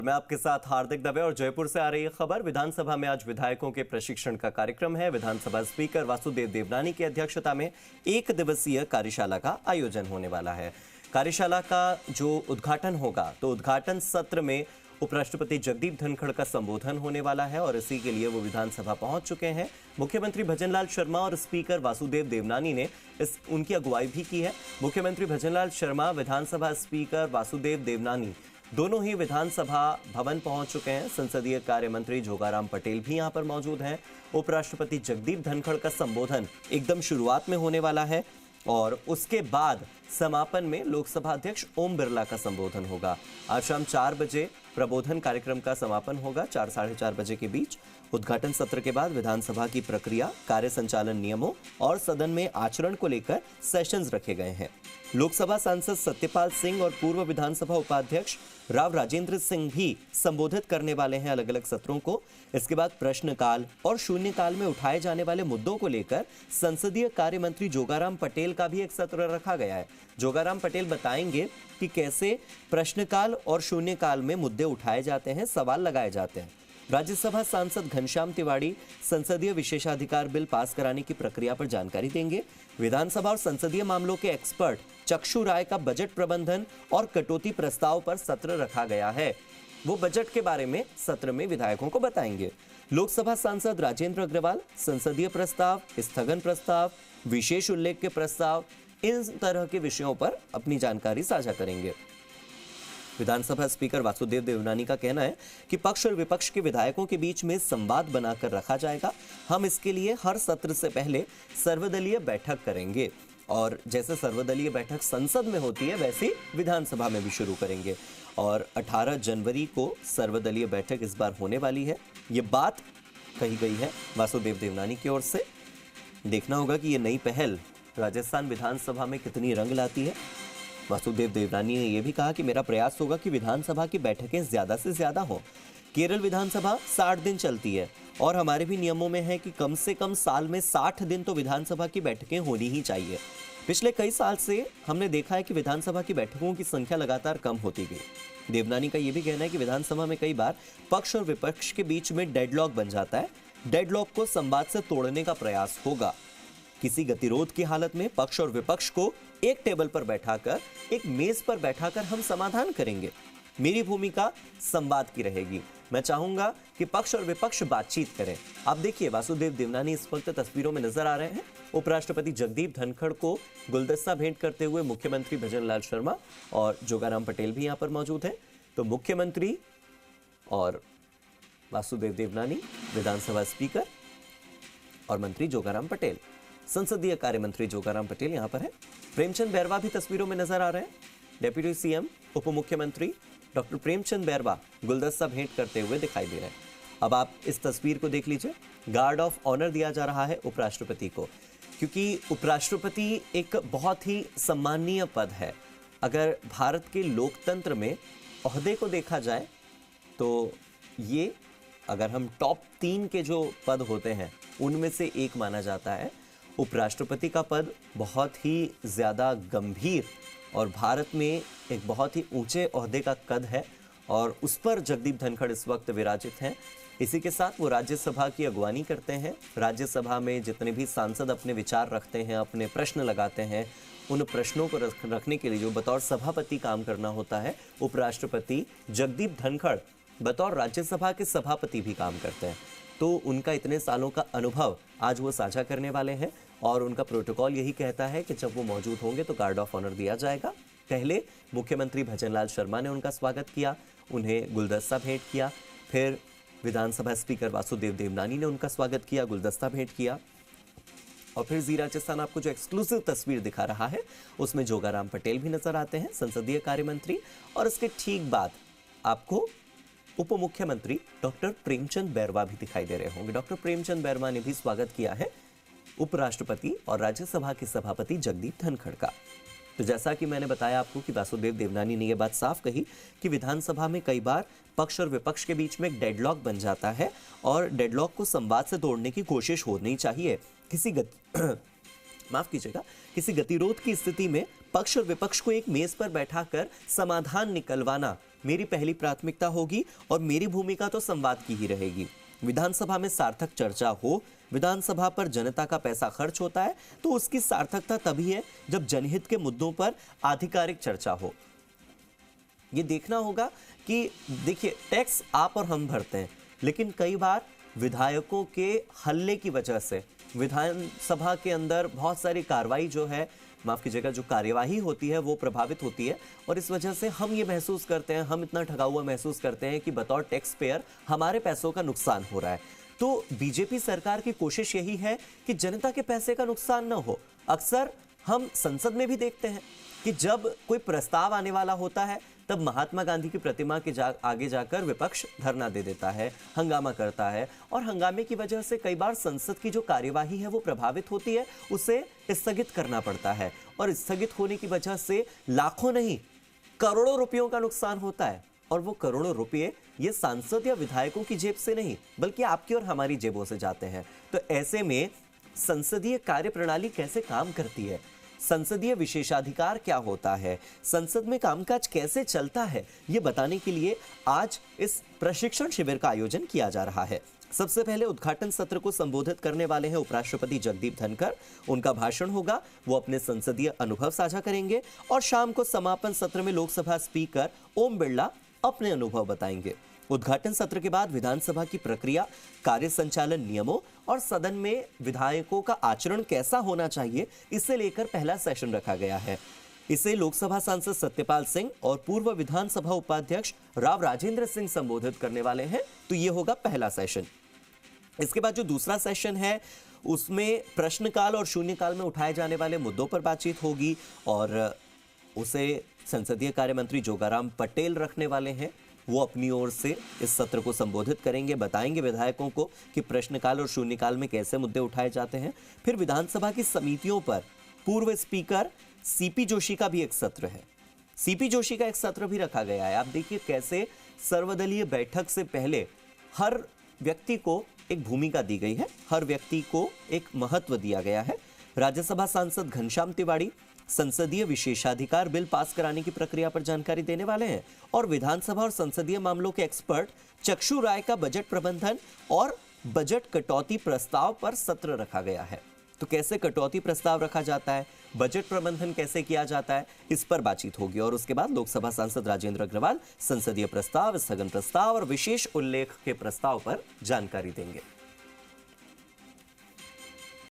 मैं आपके साथ हार्दिक दवे और जयपुर से आ रही खबर। विधानसभा में आज विधायकों के प्रशिक्षण का कार्यक्रम है। विधानसभा स्पीकर वासुदेव देवनानी की अध्यक्षता में 1 दिवसीय कार्यशाला का आयोजन होने वाला है। कार्यशाला का जो उद्घाटन होगा तो उद्घाटन सत्र में उपराष्ट्रपति जगदीप धनखड़ का संबोधन होने वाला है और इसी के लिए वो विधानसभा पहुंच चुके हैं। मुख्यमंत्री भजनलाल शर्मा और स्पीकर वासुदेव देवनानी ने उनकी अगुवाई भी की है। मुख्यमंत्री भजनलाल शर्मा, विधानसभा स्पीकर वासुदेव देवनानी दोनों ही विधानसभा भवन पहुंच चुके हैं। संसदीय कार्य मंत्री जोगाराम पटेल भी यहां पर मौजूद हैं। उपराष्ट्रपति जगदीप धनखड़ का संबोधन एकदम शुरुआत में होने वाला है और उसके बाद समापन में लोकसभा अध्यक्ष ओम बिरला का संबोधन होगा। आज शाम 4 बजे प्रबोधन कार्यक्रम का समापन होगा। 4 साढ़े 4 बजे के बीच उद्घाटन सत्र के बाद विधानसभा की प्रक्रिया, कार्य संचालन नियमों और सदन में आचरण को लेकर सेशंस रखे गए हैं। लोकसभा सांसद सत्यपाल सिंह और पूर्व विधानसभा उपाध्यक्ष राव राजेंद्र सिंह भी संबोधित करने वाले हैं अलग अलग सत्रों को। इसके बाद प्रश्नकाल और शून्यकाल में उठाए जाने वाले मुद्दों को लेकर संसदीय कार्य मंत्री जोगाराम पटेल का भी एक सत्र रखा गया है। जोगाराम पटेल बताएंगे कि कैसे प्रश्नकाल और शून्यकाल में मुद्दे उठाए जाते हैं, सवाल लगाए जाते हैं। राज्यसभा सांसद घनश्याम तिवारी संसदीय विशेषाधिकार बिल पास कराने की प्रक्रिया पर जानकारी देंगे। विधानसभा और संसदीय मामलों के एक्सपर्ट चक्षु राय का बजट प्रबंधन और कटौती प्रस्ताव पर सत्र रखा गया है। वो बजट के बारे में सत्र में विधायकों को बताएंगे। लोकसभा सांसद राजेंद्र अग्रवाल संसदीय प्रस्ताव, स्थगन प्रस्ताव, विशेष उल्लेख के प्रस्ताव, इन तरह के विषयों पर अपनी जानकारी साझा करेंगे। विधानसभा स्पीकर वासुदेव देवनानी का कहना है कि पक्ष और विपक्ष के विधायकों के बीच में संवाद बनाकर रखा जाएगा। हम इसके लिए हर सत्र से पहले सर्वदलीय बैठक करेंगे और जैसे सर्वदलीय बैठक संसद में होती है वैसे विधानसभा में भी शुरू करेंगे और 18 जनवरी को सर्वदलीय बैठक इस बार होने वाली है। ये बात कही गई है वासुदेव देवनानी की ओर से। देखना होगा कि ये नई पहल राजस्थान विधानसभा में कितनी रंग लाती है। वासुदेव देवनानी ने यह भी कहा कि मेरा प्रयास होगा कि विधानसभा की बैठकें ज्यादा से ज्यादा हो। केरल विधानसभा 60 दिन चलती है और हमारे भी नियमों में है कि कम से कम साल में 60 दिन तो विधानसभा की बैठकें होनी ही चाहिए। पिछले कई साल से हमने देखा है कि विधानसभा की बैठकों की संख्या लगातार कम होती गई। देवनानी का यह भी कहना है कि विधानसभा में कई बार पक्ष और विपक्ष के बीच में डेडलॉक बन जाता है। डेडलॉक को संवाद से तोड़ने का प्रयास होगा। किसी गतिरोध की हालत में पक्ष और विपक्ष को एक टेबल पर बैठाकर, एक मेज पर बैठाकर हम समाधान करेंगे। मेरी भूमिका संवाद की रहेगी। मैं चाहूंगा कि पक्ष और विपक्ष बातचीत करें। आप देखिए वासुदेव देवनानी इस वक्त तस्वीरों में नजर आ रहे हैं। उपराष्ट्रपति जगदीप धनखड़ को गुलदस्ता भेंट करते हुए मुख्यमंत्री भजनलाल शर्मा और जोगाराम पटेल भी यहां पर मौजूद हैं। तो मुख्यमंत्री और वासुदेव देवनानी, विधानसभा स्पीकर और मंत्री जोगाराम पटेल, संसदीय कार्य मंत्री जोगाराम पटेल यहां पर है। प्रेमचंद बैरवा भी तस्वीरों में नजर आ रहे हैं। डेप्यूटी सीएम उप मुख्यमंत्री डॉक्टर प्रेमचंद बैरवा गुलदस्ता भेंट करते हुए दिखाई दे रहे हैं। अब आप इस तस्वीर को देख लीजिए। गार्ड ऑफ ऑनर दिया जा रहा है उपराष्ट्रपति को, क्योंकि उपराष्ट्रपति एक बहुत ही सम्माननीय पद है। अगर भारत के लोकतंत्र में ओहदे को देखा जाए तो ये, अगर हम टॉप 3 के जो पद होते हैं उनमें से एक माना जाता है। उपराष्ट्रपति का पद बहुत ही ज़्यादा गंभीर और भारत में एक बहुत ही ऊंचे ओहदे का कद है और उस पर जगदीप धनखड़ इस वक्त विराजित हैं। इसी के साथ वो राज्यसभा की अगवानी करते हैं। राज्यसभा में जितने भी सांसद अपने विचार रखते हैं, अपने प्रश्न लगाते हैं, उन प्रश्नों को रखने के लिए जो बतौर सभापति काम करना होता है, उपराष्ट्रपति जगदीप धनखड़ बतौर राज्यसभा के सभापति भी काम करते हैं। तो उनका इतने सालों का अनुभव आज वो साझा करने वाले हैं और उनका प्रोटोकॉल यही कहता है कि जब वो मौजूद होंगे तो गार्ड ऑफ ऑनर दिया जाएगा। पहले मुख्यमंत्री भजनलाल शर्मा ने उनका स्वागत किया, उन्हें गुलदस्ता भेंट किया। फिर विधानसभा स्पीकर वासुदेव देवनानी ने उनका स्वागत किया, गुलदस्ता भेंट किया। और फिर जी राजस्थान आपको जो एक्सक्लूसिव तस्वीर दिखा रहा है उसमें जोगाराम पटेल भी नजर आते हैं, संसदीय कार्य मंत्री। और इसके ठीक बाद आपको उप मुख्यमंत्री डॉक्टर प्रेमचंद बैरवा भी दिखाई दे रहे होंगे। डॉक्टर प्रेमचंद बैरवा ने भी स्वागत किया है उपराष्ट्रपति और राज्यसभा के सभापति जगदीप धनखड़ का। तो जैसा कि मैंने बताया आपको कि वासुदेव देवनानी ने यह बात साफ कही कि विधानसभा में कई बार पक्ष और विपक्ष के बीच में एक डेडलॉक बन जाता है और डेडलॉक को संवाद से तोड़ने की कोशिश होनी चाहिए। किसी गतिरोध की स्थिति में पक्ष और विपक्ष को एक मेज पर बैठाकर समाधान निकलवाना मेरी पहली प्राथमिकता होगी और मेरी भूमिका तो संवाद की ही रहेगी। विधानसभा में सार्थक चर्चा हो, विधानसभा पर जनता का पैसा खर्च होता है तो उसकी सार्थकता तभी है जब जनहित के मुद्दों पर आधिकारिक चर्चा हो। ये देखना होगा कि देखिए, टैक्स आप और हम भरते हैं, लेकिन कई बार विधायकों के हल्ले की वजह से विधानसभा के अंदर बहुत सारी कार्रवाई जो है, माफ कीजिएगा, जो कार्यवाही होती है वो प्रभावित होती है और इस वजह से हम ये महसूस करते हैं, हम इतना ठगा हुआ महसूस करते हैं कि बतौर टैक्स पेयर हमारे पैसों का नुकसान हो रहा है। तो बीजेपी सरकार की कोशिश यही है कि जनता के पैसे का नुकसान ना हो। अक्सर हम संसद में भी देखते हैं कि जब कोई प्रस्ताव आने वाला होता है तब महात्मा गांधी की प्रतिमा के आगे जाकर विपक्ष धरना दे देता है, हंगामा करता है और हंगामे की वजह से कई बार संसद की जो कार्यवाही है वो प्रभावित होती है, उसे स्थगित करना पड़ता है और स्थगित होने की वजह से लाखों नहीं करोड़ों रुपयों का नुकसान होता है। और वो करोड़ों रुपए ये सांसद या विधायकों की जेब से नहीं बल्कि आपकी और हमारी जेबों से जाते हैं। तो ऐसे में संसदीय कार्यप्रणाली कैसे काम करती है, संसदीय विशेषाधिकार क्या होता है, संसद में कामकाज कैसे चलता है, ये बताने के लिए आज इस प्रशिक्षण शिविर का आयोजन किया जा रहा है। सबसे पहले उद्घाटन सत्र को संबोधित करने वाले हैं उपराष्ट्रपति जगदीप धनखड़। उनका भाषण होगा, वो अपने संसदीय अनुभव साझा करेंगे और शाम को समापन सत्र में लोकसभा स्पीकर ओम बिरला अपने अनुभव बताएंगे। उद्घाटन सत्र के बाद विधानसभा की प्रक्रिया, कार्य संचालन नियमों और सदन में विधायकों का आचरण कैसा होना चाहिए, इसे लेकर पहला सेशन रखा गया है। इसे लोकसभा सांसद सत्यपाल सिंह और पूर्व विधानसभा उपाध्यक्ष राव राजेंद्र सिंह संबोधित करने वाले हैं। तो ये होगा पहला सेशन। इसके बाद जो दूसरा सेशन है उसमें प्रश्नकाल और शून्यकाल में उठाए जाने वाले मुद्दों पर बातचीत होगी और उसे संसदीय कार्य मंत्री जोगाराम पटेल रखने वाले हैं। वो अपनी ओर से इस सत्र को संबोधित करेंगे, बताएंगे विधायकों को कि प्रश्नकाल और शून्यकाल में कैसे मुद्दे उठाए जाते हैं। फिर विधानसभा की समितियों पर पूर्व स्पीकर सीपी जोशी का भी एक सत्र है, सीपी जोशी का एक सत्र भी रखा गया है। आप देखिए कैसे सर्वदलीय बैठक से पहले हर व्यक्ति को एक भूमिका दी गई है, हर व्यक्ति को एक महत्व दिया गया है। राज्यसभा सांसद घनश्याम तिवारी संसदीय विशेषाधिकार बिल पास कराने की प्रक्रिया पर जानकारी देने वाले हैं और विधानसभा और संसदीय मामलों के एक्सपर्ट चक्षु राय का बजट प्रबंधन और बजट कटौती प्रस्ताव पर सत्र रखा गया है। तो कैसे कटौती प्रस्ताव रखा जाता है, बजट प्रबंधन कैसे किया जाता है, इस पर बातचीत होगी। और उसके बाद लोकसभा सांसद राजेंद्र अग्रवाल संसदीय प्रस्ताव, स्थगन प्रस्ताव और विशेष उल्लेख के प्रस्ताव पर जानकारी देंगे।